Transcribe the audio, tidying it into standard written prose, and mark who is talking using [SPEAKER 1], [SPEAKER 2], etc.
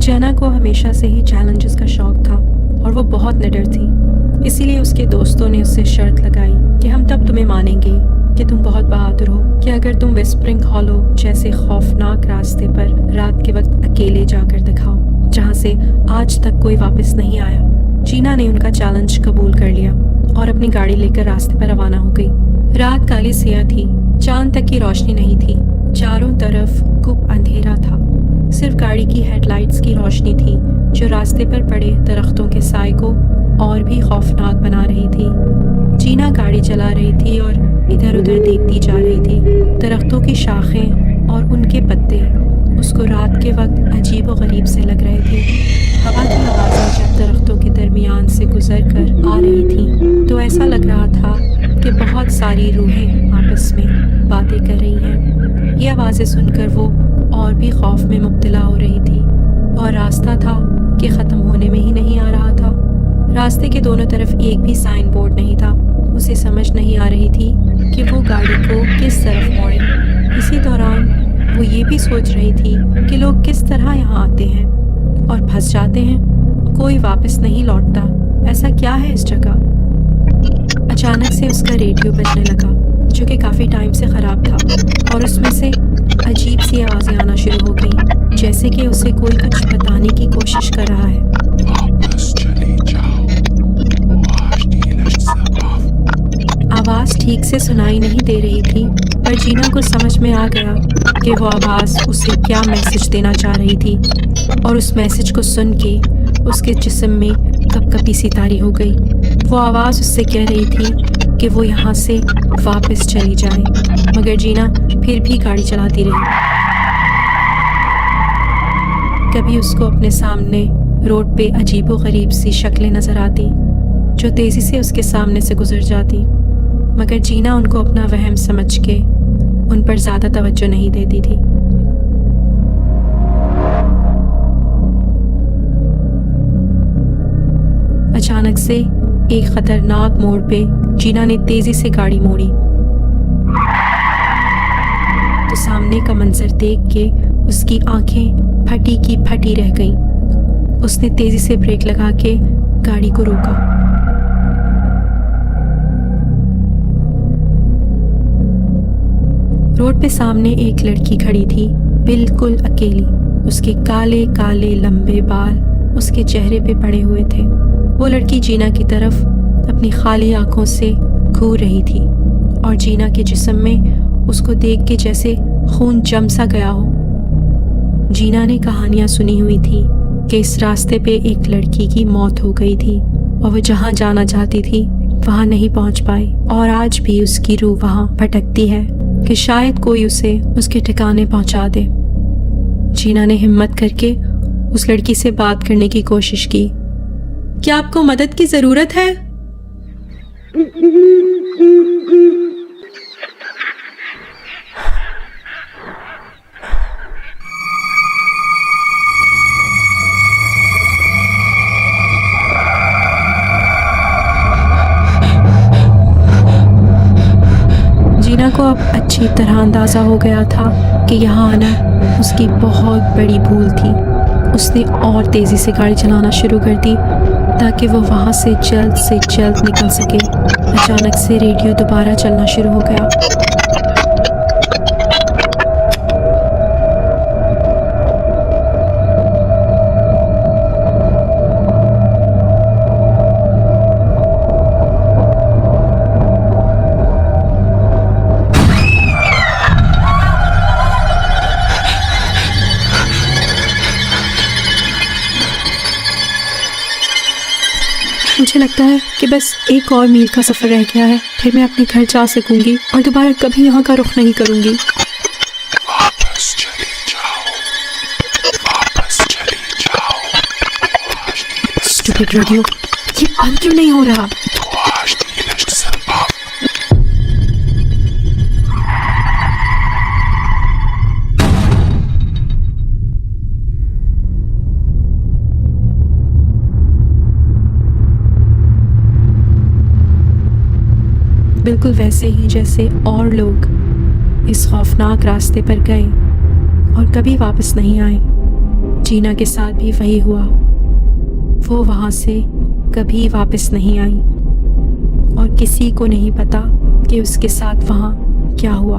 [SPEAKER 1] जना को हमेशा से ही चैलेंजेस का शौक था और वो बहुत निडर थी। इसीलिए उसके दोस्तों ने उससे शर्त लगाई कि हम तब तुम्हें मानेंगे कि तुम बहुत बहादुर हो कि अगर तुम विस्परिंग हॉलो जैसे खौफनाक रास्ते पर रात के वक्त अकेले जाकर दिखाओ, जहाँ से आज तक कोई वापस नहीं आया। जीना ने उनका चैलेंज कबूल कर लिया और अपनी गाड़ी लेकर रास्ते पर रवाना हो गई। रात काली सियाह थी, चांद तक की रोशनी नहीं थी, चारों तरफ गुप अंधेरा था। सिर्फ गाड़ी की हेडलाइट्स की रोशनी थी जो रास्ते पर पड़े दरख्तों के साए को और भी खौफनाक बना रही थी। जीना गाड़ी चला रही थी और इधर उधर देखती जा रही थी। दरख्तों की शाखें और उनके पत्ते उसको रात के वक्त अजीब व गरीब से लग रहे थे। हवा की आवाज़ें जब दरख्तों के दरमियान से गुजर कर आ रही थी तो ऐसा लग रहा था कि बहुत सारी रूहें आपस में बातें कर रही हैं। ये आवाज़ें सुनकर वो और भी खौफ में मुब्तला हो रही थी और रास्ता था कि ख़त्म होने में ही नहीं आ रहा था। रास्ते के दोनों तरफ एक भी साइन बोर्ड नहीं था। उसे समझ नहीं आ रही थी कि वो गाड़ी को किस तरफ मोड़े। इसी दौरान वो ये भी सोच रही थी कि लोग किस तरह यहाँ आते हैं और फंस जाते हैं, कोई वापस नहीं लौटता। ऐसा क्या है इस जगह? अचानक से उसका रेडियो बजने लगा जो कि काफ़ी टाइम से ख़राब था और उसमें से अजीब सी आवाज़ें आना शुरू हो गई, जैसे कि उसे कोई कुछ बताने की कोशिश कर रहा है। आवाज़ ठीक से सुनाई नहीं दे रही थी, पर जीना को समझ में आ गया कि वो आवाज़ उसे क्या मैसेज देना चाह रही थी और उस मैसेज को सुन के उसके जिस्म में कपकपी सी तारी हो गई। वो आवाज़ उससे कह रही थी कि वो यहाँ से वापस चली जाए, मगर जीना फिर भी गाड़ी चलाती रही। कभी उसको अपने सामने रोड पे अजीबो-गरीब सी शक्लें नज़र आती जो तेज़ी से उसके सामने से गुजर जाती, मगर जीना उनको अपना वहम समझ के उन पर ज़्यादा तवज्जो नहीं देती थी। अचानक से एक खतरनाक मोड़ पे जीना ने तेजी से गाड़ी मोड़ी तो सामने का मंजर देख के उसकी आंखें फटी की फटी रह गईं। उसने तेजी से ब्रेक लगा के गाड़ी को रोका। रोड पे सामने एक लड़की खड़ी थी, बिल्कुल अकेली। उसके काले काले लंबे बाल उसके चेहरे पे पड़े हुए थे। वो लड़की जीना की तरफ अपनी खाली आंखों से घूर रही थी और जीना के जिस्म में उसको देख के जैसे खून जम सा गया हो। जीना ने कहानियां सुनी हुई थी कि इस रास्ते पे एक लड़की की मौत हो गई थी और वो जहाँ जाना चाहती थी वहाँ नहीं पहुँच पाई और आज भी उसकी रूह वहाँ भटकती है कि शायद कोई उसे उसके ठिकाने पहुँचा दे। जीना ने हिम्मत करके उस लड़की से बात करने की कोशिश की। क्या आपको मदद की ज़रूरत है? जीना को अब अच्छी तरह अंदाज़ा हो गया था कि यहाँ आना उसकी बहुत बड़ी भूल थी। उसने और तेज़ी से गाड़ी चलाना शुरू कर दी ताकि वो वहाँ से जल्द निकल सके। अचानक से रेडियो दोबारा चलना शुरू हो गया। मुझे लगता है कि बस एक और मील का सफ़र रह गया है, फिर मैं अपने घर जा सकूंगी और दोबारा कभी यहाँ का रुख नहीं करूंगी।
[SPEAKER 2] वापस चली जाओ।
[SPEAKER 1] स्टूपिड रेडियो, ये बंद क्यों नहीं हो रहा? बिल्कुल वैसे ही जैसे और लोग इस खौफनाक रास्ते पर गए और कभी वापस नहीं आए। जीना के साथ भी वही हुआ। वो वहाँ से कभी वापस नहीं आई और किसी को नहीं पता कि उसके साथ वहाँ क्या हुआ।